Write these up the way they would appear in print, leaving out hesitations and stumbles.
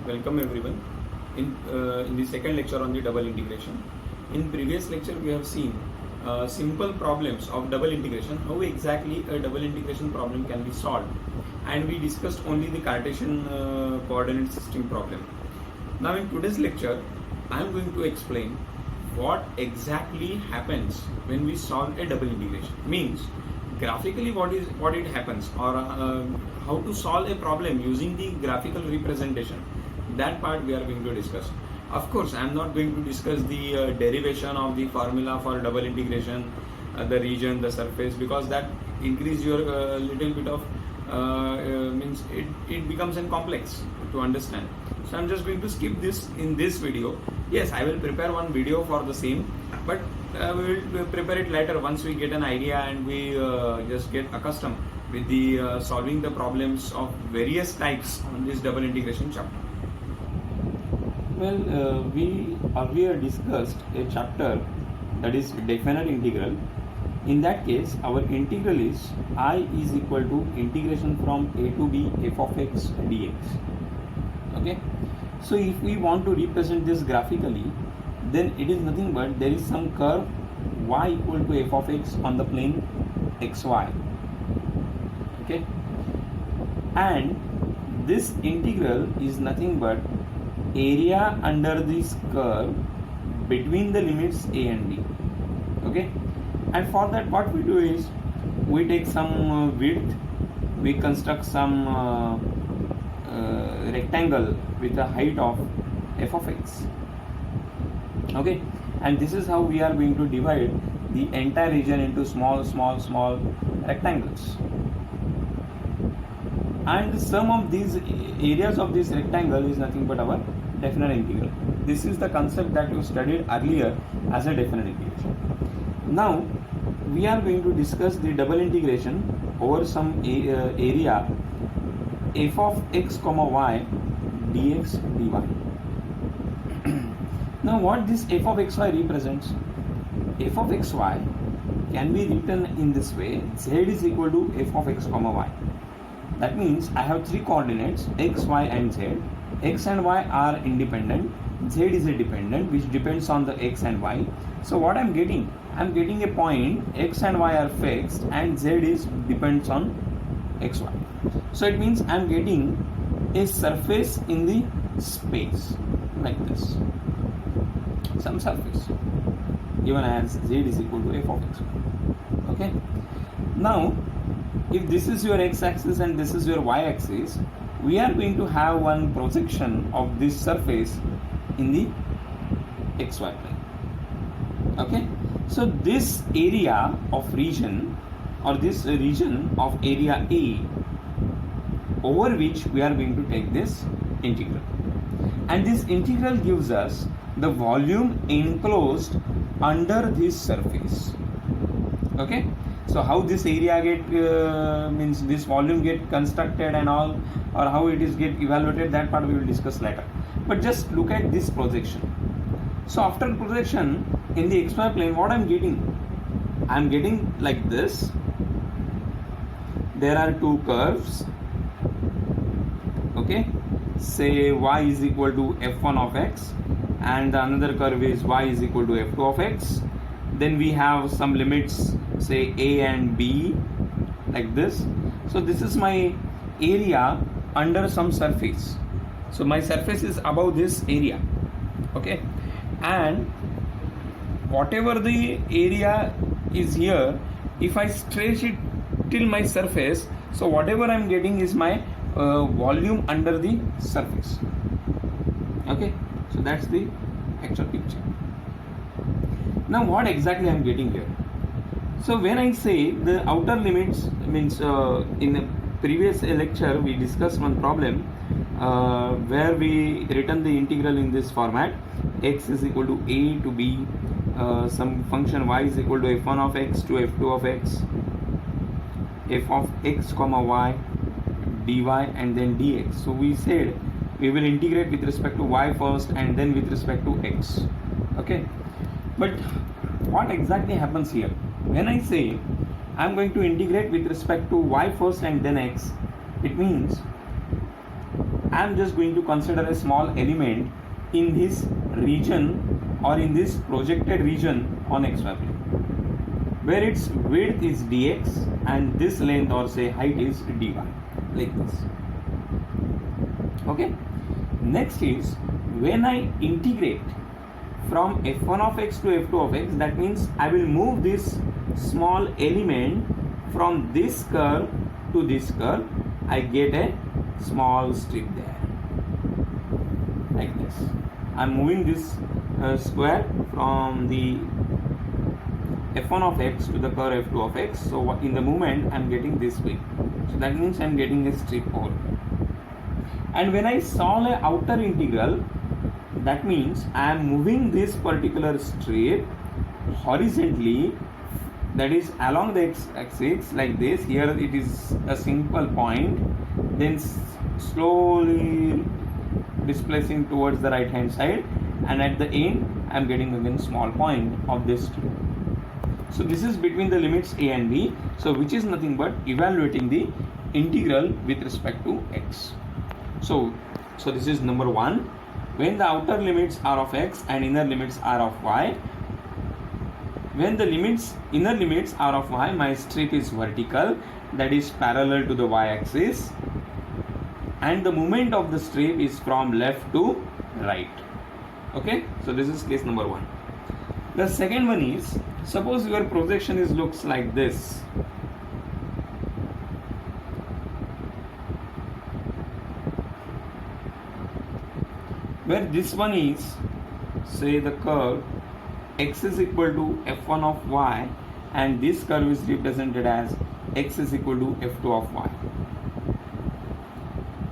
Welcome everyone in the second lecture on the double integration. In previous lecture we have seen simple problems of double integration, how exactly a double integration problem can be solved, and we discussed only the Cartesian coordinate system problem. Now in today's lecture I am going to explain what exactly happens when we solve a double integration, means graphically what it happens, or how to solve a problem using the graphical representation. That part we are going to discuss. Of course, I am not going to discuss the derivation of the formula for double integration, the region, the surface, because that increase your little bit of means it becomes complex to understand. So I am just going to skip this in this video. Yes, I will prepare one video for the same, but we will prepare it later once we get an idea and we just get accustomed with the solving the problems of various types on this double integration chapter. Well, we earlier discussed a chapter that is definite integral. In that case, our integral is I is equal to integration from a to b f of x dx. Okay. So if we want to represent this graphically, then it is nothing but there is some curve y equal to f of x on the plane xy. Okay. And this integral is nothing but area under this curve between the limits a and b. Okay, and for that what we do is we take some width, we construct some rectangle with a height of f of x. Okay, and this is how we are going to divide the entire region into small rectangles, and the sum of these areas of this rectangle is nothing but our definite integral. This is the concept that you studied earlier as a definite integration. Now we are going to discuss the double integration over some area f of x comma y dx dy. Now what this f of xy represents? F of xy can be written in this way: z is equal to f of x comma y. That means I have three coordinates x, y and z. X and y are independent, z is a dependent which depends on the x and y. So what I am getting? I am getting a point x and y are fixed and z is depends on xy. So it means I am getting a surface in the space like this, some surface given as z is equal to f of xy. Okay. Now if this is your x-axis and this is your y-axis, we are going to have one projection of this surface in the xy plane. Okay, so this area of region, or this region of area A, over which we are going to take this integral, and this integral gives us the volume enclosed under this surface. Okay, so how this area get means this volume get constructed and all, or how it is get evaluated, that part we will discuss later. But just look at this projection. So after projection in the xy plane, what I am getting? I am getting like this. There are two curves. Okay, say y is equal to f1 of x, and another curve is y is equal to f2 of x. Then we have some limits, say a and b, like this. So this is my area under some surface. So my surface is above this area. Okay, and whatever the area is here, if I stretch it till my surface, so whatever I am getting is my volume under the surface. Okay, so that's the actual picture. Now what exactly I am getting here? So when I say the outer limits, means in the previous lecture we discussed one problem where we written the integral in this format: x is equal to a to b, some function y is equal to f1 of x to f2 of x, f of x comma y dy and then dx. So we said we will integrate with respect to y first and then with respect to x. Okay, but what exactly happens here? When I say I am going to integrate with respect to y first and then x, it means I am just going to consider a small element in this region or in this projected region on xy plane, where its width is dx and this length or say height is dy, like this. Okay. Next is when I integrate from f1 of x to f2 of x, that means I will move this small element from this curve to this curve. I get a small strip there, like this. I'm moving this square from the f1 of x to the curve f2 of x. So in the movement I'm getting this way. So that means I'm getting a strip over. And when I solve an outer integral, that means I am moving this particular strip horizontally, that is along the x-axis like this. Here it is a simple point, then slowly displacing towards the right hand side, and at the end I am getting again small point of this strip. So this is between the limits a and b, so which is nothing but evaluating the integral with respect to x. So this is number 1. When the outer limits are of x and inner limits are of y, when the inner limits are of y, my strip is vertical, that is parallel to the y-axis, and the movement of the strip is from left to right. Okay, so this is case number 1. The second one is, suppose your projection looks like this. Where this one is, say the curve x is equal to f1 of y, and this curve is represented as x is equal to f2 of y,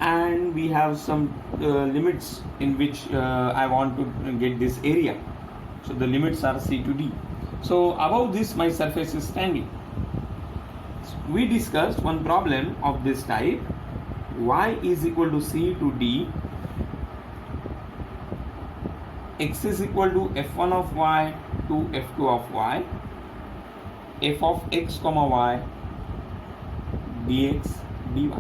and we have some limits in which I want to get this area. So the limits are c to d. So above this my surface is standing. We discussed one problem of this type: y is equal to c to d, x is equal to f1 of y to f2 of y, f of x comma y dx dy.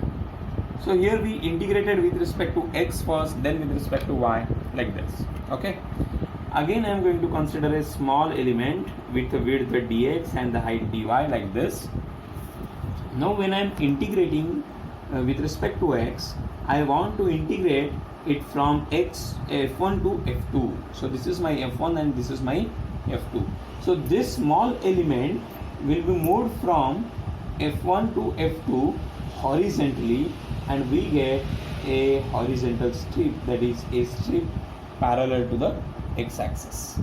So here we integrated with respect to x first, then with respect to y, like this. Okay. Again I am going to consider a small element with the width dx and the height dy, like this. Now when I am integrating with respect to x, I want to integrate it from x f1 to f2. So this is my f1 and this is my f2. So this small element will be moved from f1 to f2 horizontally, and we get a horizontal strip, that is a strip parallel to the x-axis.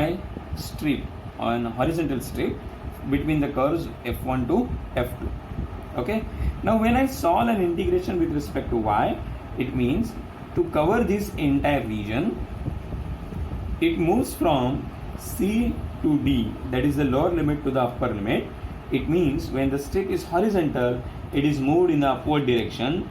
A strip on horizontal strip between the curves f1 to f2. Okay. Now when I solve an integration with respect to y, it means to cover this entire region, it moves from c to d, that is the lower limit to the upper limit. It means when the strip is horizontal, it is moved in the upward direction.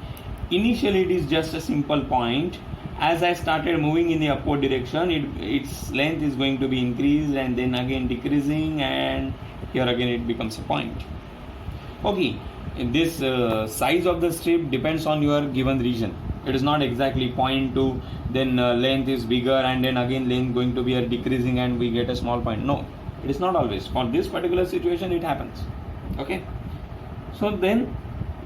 Initially it is just a simple point. As I started moving in the upward direction, its length is going to be increased and then again decreasing, and here again it becomes a point. Okay, this size of the strip depends on your given region. It is not exactly 0.2, then length is bigger and then again length going to be a decreasing and we get a small point. No, it is not always. For this particular situation it happens. Okay, so then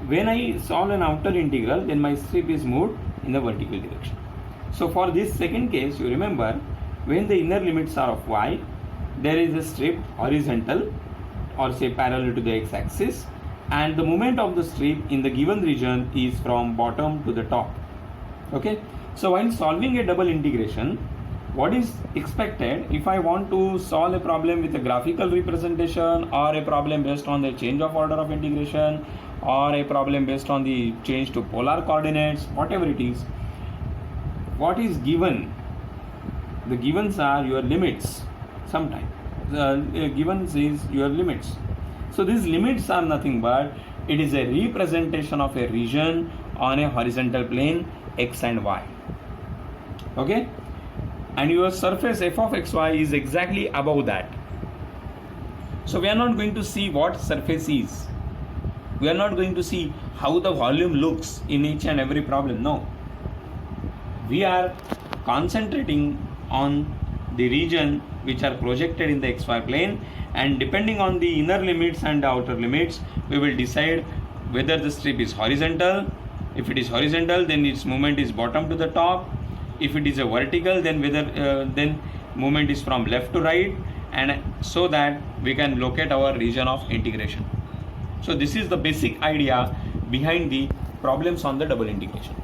when I solve an outer integral, then my strip is moved in the vertical direction. So for this second case, you remember, when the inner limits are of y, there is a strip horizontal or say parallel to the x-axis, and the movement of the strip in the given region is from bottom to the top. Okay, so while solving a double integration, what is expected if I want to solve a problem with a graphical representation, or a problem based on the change of order of integration, or a problem based on the change to polar coordinates, whatever it is, what is given? The givens are your limits. Sometimes givens is your limits. So these limits are nothing but it is a representation of a region on a horizontal plane x and y. Okay, and your surface f of xy is exactly above that. So we are not going to see what surface is. We are not going to see how the volume looks in each and every problem. No, we are concentrating on the region which are projected in the xy plane, and depending on the inner limits and the outer limits, we will decide whether the strip is horizontal. If it is horizontal, then its movement is bottom to the top. If it is a vertical, then then movement is from left to right, and so that we can locate our region of integration. So this is the basic idea behind the problems on the double integration.